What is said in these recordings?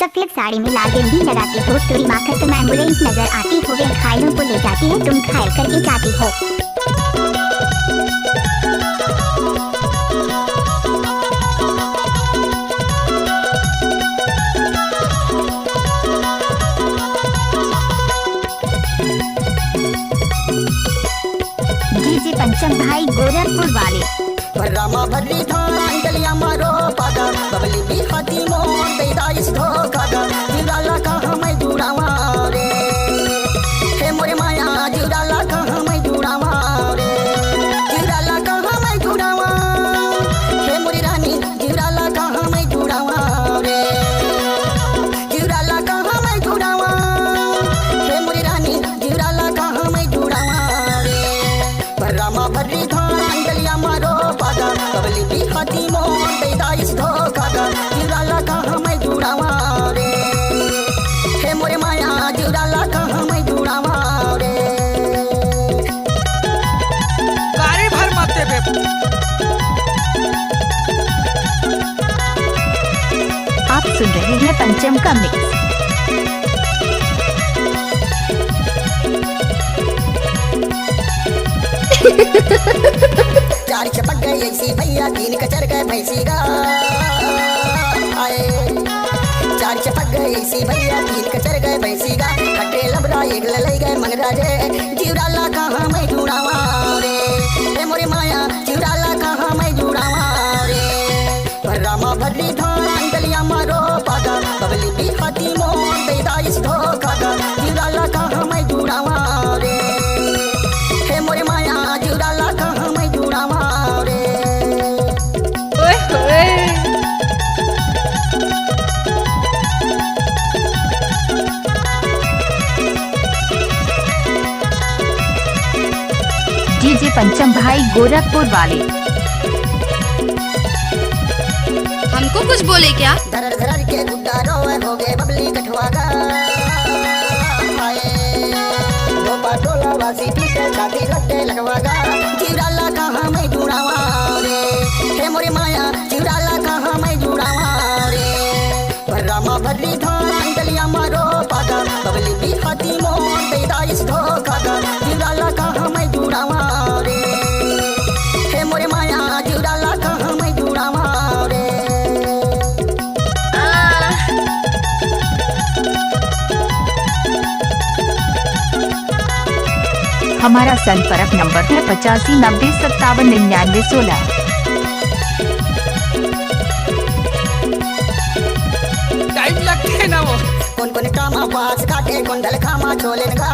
सफेद साड़ी में लाल बिंदी लगाती हो, तुरी माखर तुम एम्बुलेंस नजर आती हो, वे घायलों को ले जाती है, तुम घायल करके जाती हो। डीजे पंचम भाई गोरखपुर वाले। रामा भद्री थाना गलिया मारो पागा बबली भी हाथी मोर देदा इस धोखा गा जुड़ाला कहाँ मैं जुड़ावा रे हे मोरे माया जुड़ाला कहाँ मैं जुड़ावा रे जुड़ाला कहाँ मैं जुड़ावा हे मोरी रानी जुड़ाला कहाँ मैं जुड़ावा रे जुड़ाला कहाँ मैं जुड़ावा हे मोरी रानी जुड़ाला कहाँ मैं जुड़ावा रे रामा भद्री थाना गलिया मारो पागा बबली भी हाथी मोर देदा इस धोखा गा जुड़ाला कहाँ मैं जुड़ावा रे हे मोरे माया जुड़ाला कहाँ मैं जुड़ावा रे गाड़ी भर माते बे। आप सुन रहे हैं पंचम का मिक्स। चार चपक गए ऐसी भैया तीन कचर गए भैंसी गा आए चार चपक गए ऐसी भैया तीन कचर गए भैंसी गा खट्टे लबड़ा एक ललई गए मंगराजे जीवराला कहाँ मैं जुड़ावा रे हे मोरे माया जीवराला कहाँ मैं जुड़ावा रे रामा भद्री थाना गलिया मारो पागा बबली भी हाथी मोर देदा इस धोखा गा जीवराला कहाँ मैं जुड़ावा रे हे मोरे माया जीवराला कहाँ मैं जुड़ावा रे ओए होए। डीजे पंचम भाई गोरखपुर वाले। हमको कुछ बोले क्या? धरर धरर के गुड्डा रोए हो गए बबली कठवागा गोपा टोला वासी पीटे छाती लट्टे लगवागा जीवराला कहाँ मैं जुड़ावा रे हे मोरे माया जीवराला कहाँ मैं जुड़ावा रे रामा भद्री थाना गलिया मारो पागा बबली भी हाथी मोर देदा इस धोखा गा जीवराला कहाँ मैं जुड़ावा रे हे मोरे माया जीवराला कहाँ मैं जुड़ावा रे हमारा संपर्क नंबर है 8590579916। टाइम लगते है ना वो। कौन कामा पास काटे कुंडल खामा छोलेन गा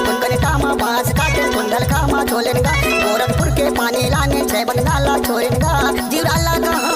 कौन कामा पास काटे कुंडल खामा छोलेन गा गोरखपुर के पानी लाने छह बंगाला छोड़ेन गा जीवराला कहाँ